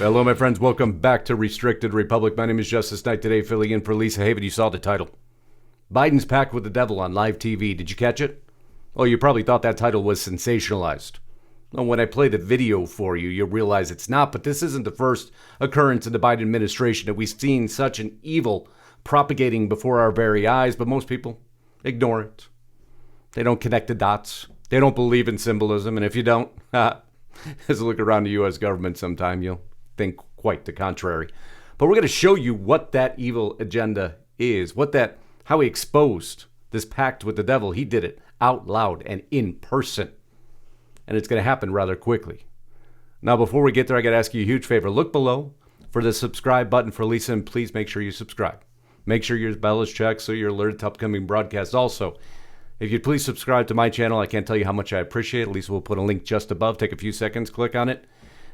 Hello, my friends. Welcome back to Restricted Republic. My name is Justice Knight. Today, filling in for Lisa Haven. You saw the title. Biden's Pact with the Devil on live TV. Did you catch it? Oh, you probably thought that title was sensationalized. Well, when I play the video for you, you'll realize it's not. But this isn't the first occurrence in the Biden administration that we've seen such an evil propagating before our very eyes. But most people ignore it. They don't connect the dots. They don't believe in symbolism. And if you don't, as a look around the U.S. government sometime, you'll think quite the contrary. But we're going to show you what that evil agenda is, how he exposed this pact with the devil. He did it out loud and in person. And it's going to happen rather quickly. Now, before we get there, I got to ask you a huge favor. Look below for the subscribe button for Lisa, and please make sure you subscribe. Make sure your bell is checked so you're alerted to upcoming broadcasts. Also, if you'd please subscribe to my channel, I can't tell you how much I appreciate it. Lisa will put a link just above. Take a few seconds, click on it,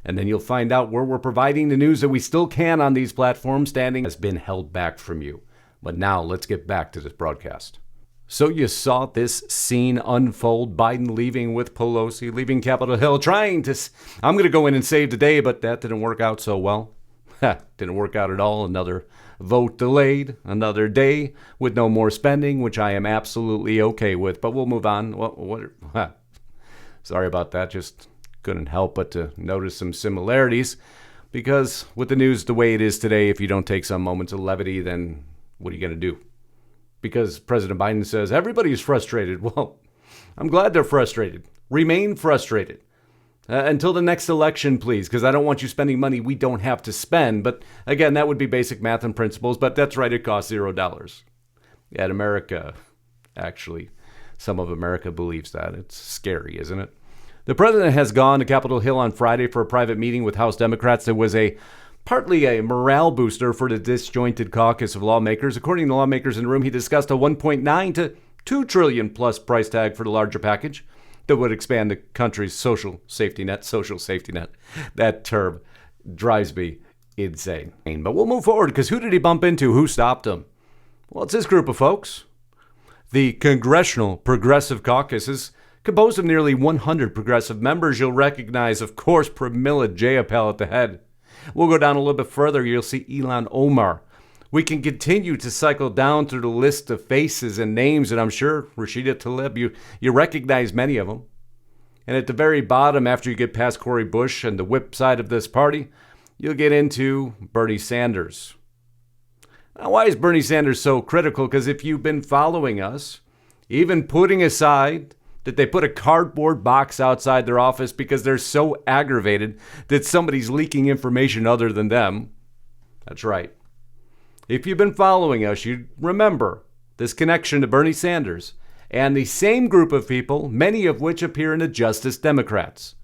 and then you'll find out where we're providing the news that we still can on these platforms. Standing has been held back from you. But now let's get back to this broadcast. So you saw this scene unfold. Biden leaving with Pelosi, leaving Capitol Hill, trying to, I'm going to go in and save the day, but that didn't work out so well. Didn't work out at all. Another vote delayed, another day with no more spending, which I am absolutely okay with. But we'll move on. Sorry about that. Just couldn't help but to notice some similarities, because with the news the way it is today, if you don't take some moments of levity, then what are you going to do? Because President Biden says everybody's frustrated. Well, I'm glad they're frustrated. Remain frustrated until the next election, please, because I don't want you spending money we don't have to spend. But again, that would be basic math and principles, but that's right, it costs $0. Yet America, actually, some of America believes that. It's scary, isn't it? The president has gone to Capitol Hill on Friday for a private meeting with House Democrats that was partly a morale booster for the disjointed caucus of lawmakers. According to lawmakers in the room, he discussed a $1.9 to $2 trillion plus price tag for the larger package that would expand the country's social safety net. Social safety net. That term drives me insane. But we'll move forward, because who did he bump into? Who stopped him? Well, it's this group of folks. The Congressional Progressive Caucus is composed of nearly 100 progressive members. You'll recognize, of course, Pramila Jayapal at the head. We'll go down a little bit further. You'll see Ilhan Omar. We can continue to cycle down through the list of faces and names, and I'm sure Rashida Tlaib, you recognize many of them. And at the very bottom, after you get past Cori Bush and the whip side of this party, you'll get into Bernie Sanders. Now, why is Bernie Sanders so critical? Because if you've been following us, even putting aside that they put a cardboard box outside their office because they're so aggravated that somebody's leaking information other than them. That's right. If you've been following us, you remember this connection to Bernie Sanders and the same group of people, many of which appear in the Justice Democrats.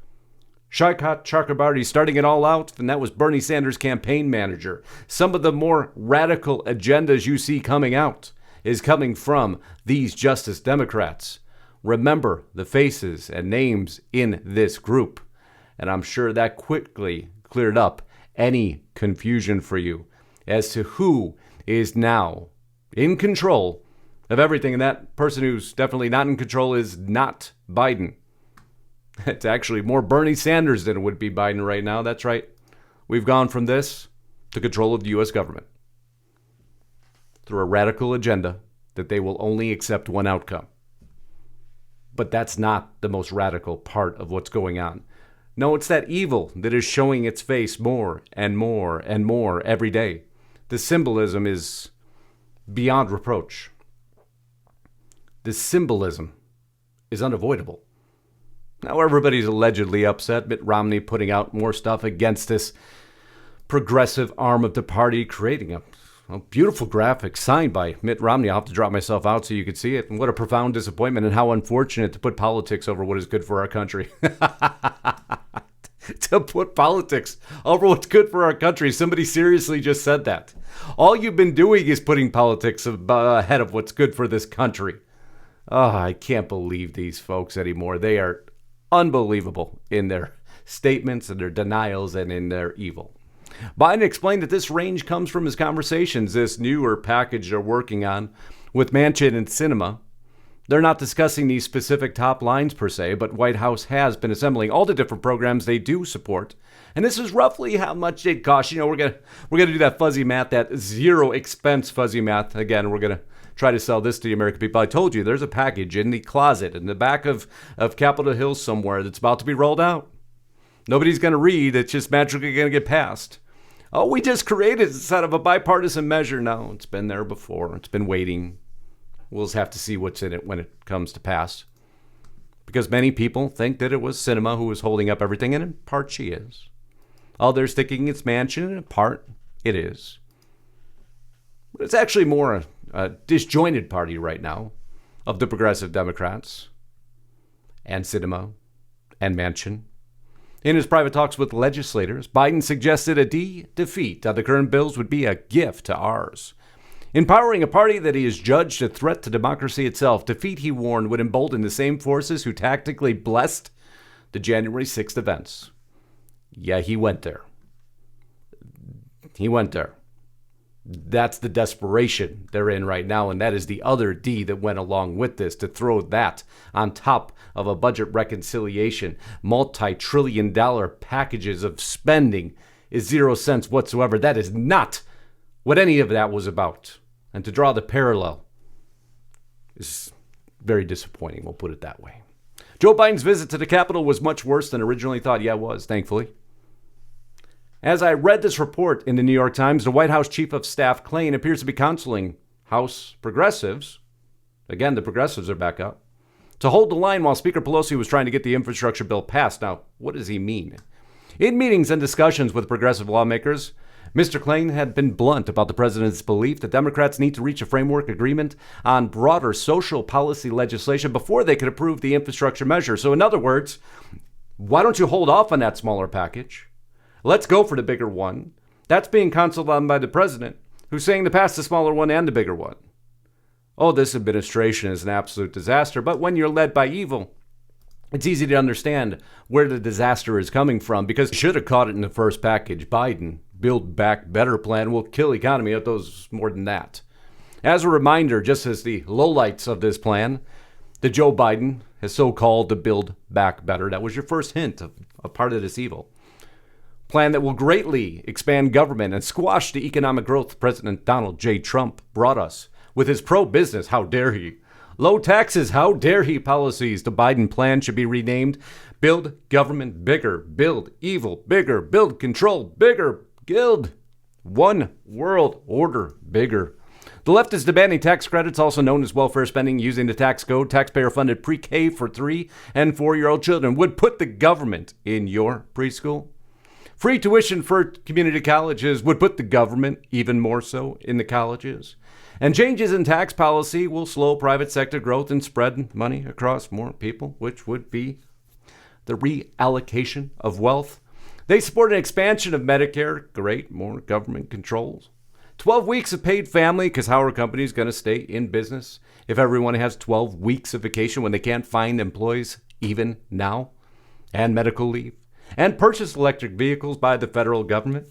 Shaikat Chakrabarti starting it all out, and that was Bernie Sanders' campaign manager. Some of the more radical agendas you see coming out is coming from these Justice Democrats. Remember the faces and names in this group, and I'm sure that quickly cleared up any confusion for you as to who is now in control of everything. And that person who's definitely not in control is not Biden. It's actually more Bernie Sanders than it would be Biden right now. That's right. We've gone from this to control of the U.S. government through a radical agenda that they will only accept one outcome. But that's not the most radical part of what's going on. No, it's that evil that is showing its face more and more and more every day. The symbolism is beyond reproach. The symbolism is unavoidable. Now everybody's allegedly upset. Mitt Romney putting out more stuff against this progressive arm of the party, creating a beautiful graphic signed by Mitt Romney. I'll have to drop myself out so you can see it. And what a profound disappointment, and how unfortunate to put politics over what is good for our country. To put politics over what's good for our country. Somebody seriously just said that. All you've been doing is putting politics ahead of what's good for this country. Oh, I can't believe these folks anymore. They are unbelievable in their statements and their denials and in their evil. Biden explained that this range comes from his conversations, this newer package they're working on with Manchin and Sinema, They're not discussing these specific top lines per se, but White House has been assembling all the different programs they do support. And this is roughly how much it costs. You know, we're gonna do that fuzzy math, that zero expense fuzzy math. Again, we're gonna try to sell this to the American people. I told you there's a package in the closet in the back of Capitol Hill somewhere that's about to be rolled out. Nobody's gonna read. It's just magically gonna get passed. Oh, we just created this out of a bipartisan measure. No, it's been there before. It's been waiting. We'll just have to see what's in it when it comes to pass. Because many people think that it was Sinema who was holding up everything, and in part she is. Others thinking it's Manchin, and in part it is. But it's actually more a disjointed party right now of the progressive Democrats and Sinema and Manchin. In his private talks with legislators, Biden suggested a defeat of the current bills would be a gift to ours. Empowering a party that he has judged a threat to democracy itself, defeat, he warned, would embolden the same forces who tactically blessed the January 6th events. Yeah, he went there. He went there. That's the desperation they're in right now, and that is the other D that went along with this, to throw that on top of a budget reconciliation, multi-trillion-dollar packages of spending is 0 cents whatsoever. That is not what any of that was about. And to draw the parallel is very disappointing, we'll put it that way. Joe Biden's visit to the Capitol was much worse than originally thought. Yeah, it was, thankfully. As I read this report in the New York Times, the White House Chief of Staff Klain appears to be counseling House progressives, again, the progressives are back up, to hold the line while Speaker Pelosi was trying to get the infrastructure bill passed. Now, what does he mean? In meetings and discussions with progressive lawmakers, Mr. Klain had been blunt about the president's belief that Democrats need to reach a framework agreement on broader social policy legislation before they could approve the infrastructure measure. So in other words, why don't you hold off on that smaller package? Let's go for the bigger one. That's being counseled on by the president, who's saying to pass the smaller one and the bigger one. Oh, this administration is an absolute disaster, but when you're led by evil, it's easy to understand where the disaster is coming from, because you should have caught it in the first package. Biden, Build Back Better plan will kill economy. It does more than that. As a reminder, just as the lowlights of this plan, that Joe Biden has so-called the Build Back Better, that was your first hint of a part of this evil. Plan that will greatly expand government and squash the economic growth President Donald J. Trump brought us with his pro-business, how dare he, low taxes, how dare he policies. The Biden plan should be renamed Build Government Bigger, Build Evil Bigger, Build Control Bigger, Guild One World Order Bigger. The left is demanding tax credits, also known as welfare spending, using the tax code. Taxpayer-funded pre-K for 3- and 4-year-old children would put the government in your preschool. Free tuition for community colleges would put the government even more so in the colleges. And changes in tax policy will slow private sector growth and spread money across more people, which would be the reallocation of wealth. They support an expansion of Medicare. Great, more government controls. 12 weeks of paid family, because how are companies going to stay in business if everyone has 12 weeks of vacation when they can't find employees even now? And medical leave. And purchase electric vehicles by the federal government.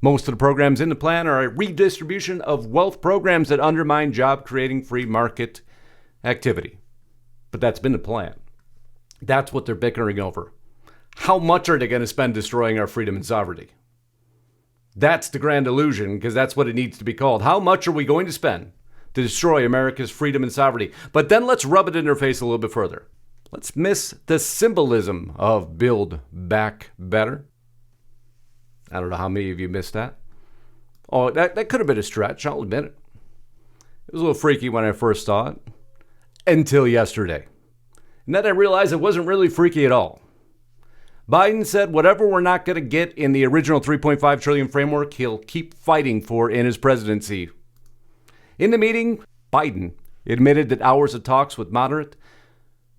Most of the programs in the plan are a redistribution of wealth programs that undermine job-creating free market activity. But that's been the plan. That's what they're bickering over. How much are they going to spend destroying our freedom and sovereignty? That's the grand illusion, because that's what it needs to be called. How much are we going to spend to destroy America's freedom and sovereignty? But then let's rub it in their face a little bit further. Let's miss the symbolism of Build Back Better. I don't know how many of you missed that. Oh, that could have been a stretch, I'll admit it. It was a little freaky when I first saw it, until yesterday. And then I realized it wasn't really freaky at all. Biden said whatever we're not going to get in the original $3.5 trillion framework, he'll keep fighting for in his presidency. In the meeting, Biden admitted that hours of talks with moderate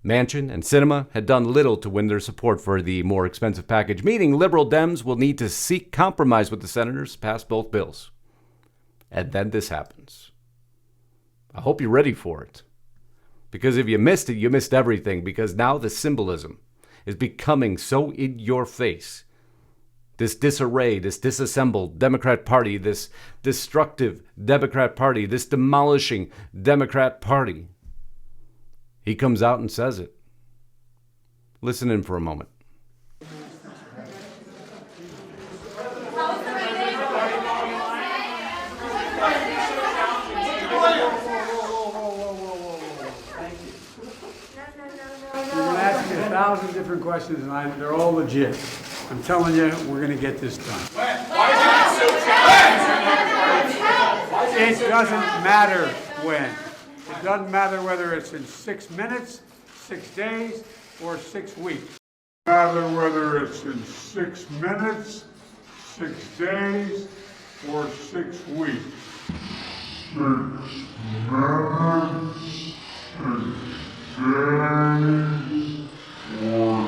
Manchin and Sinema had done little to win their support for the more expensive package, meaning liberal Dems will need to seek compromise with the senators to pass both bills. And then this happens. I hope you're ready for it. Because if you missed it, you missed everything, because now the symbolism is becoming so in your face. This disarray, this disassembled Democrat Party, this destructive Democrat Party, this demolishing Democrat Party he comes out and says it. Listen in for a moment. You're going to ask me 1,000 different questions, and they're all legit. I'm telling you, we're going to get this done. It doesn't matter when. It doesn't matter whether it's in 6 minutes, 6 days, or 6 weeks. It doesn't matter whether it's in 6 minutes, 6 days, or 6 weeks. 6 minutes, 6 days, or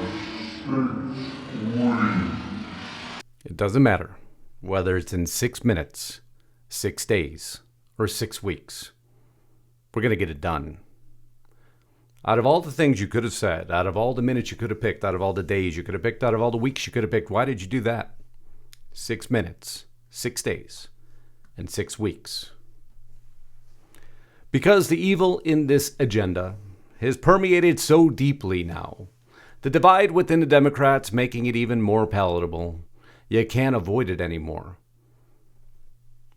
6 weeks. It doesn't matter whether it's in 6 minutes, 6 days, or 6 weeks. We're going to get it done. Out of all the things you could have said, out of all the minutes you could have picked, out of all the days you could have picked, out of all the weeks you could have picked, why did you do that? 6 minutes, 6 days, and 6 weeks. Because the evil in this agenda has permeated so deeply now, the divide within the Democrats making it even more palatable. You can't avoid it anymore.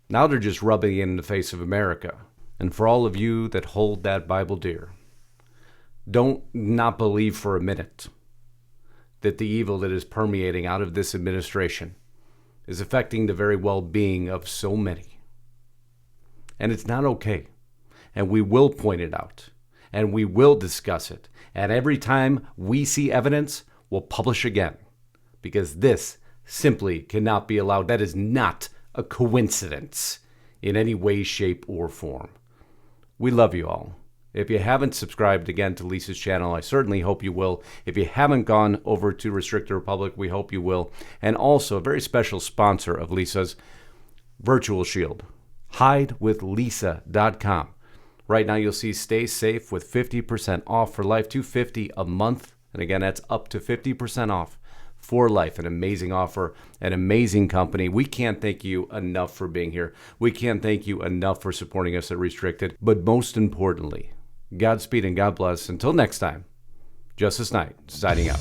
Now they're just rubbing it in the face of America. And for all of you that hold that Bible dear, don't not believe for a minute that the evil that is permeating out of this administration is affecting the very well-being of so many. And it's not okay. And we will point it out. And we will discuss it. And every time we see evidence, we'll publish again. Because this simply cannot be allowed. That is not a coincidence in any way, shape, or form. We love you all. If you haven't subscribed again to Lisa's channel, I certainly hope you will. If you haven't gone over to Restrict the Republic, we hope you will. And also a very special sponsor of Lisa's, Virtual Shield, hidewithlisa.com. Right now you'll see Stay Safe with 50% off for life, $250 a month. And again, that's up to 50% off for life. An amazing offer, an amazing company. We can't thank you enough for being here. We can't thank you enough for supporting us at Restricted. But most importantly, Godspeed and God bless. Until next time, Justice Knight, signing out.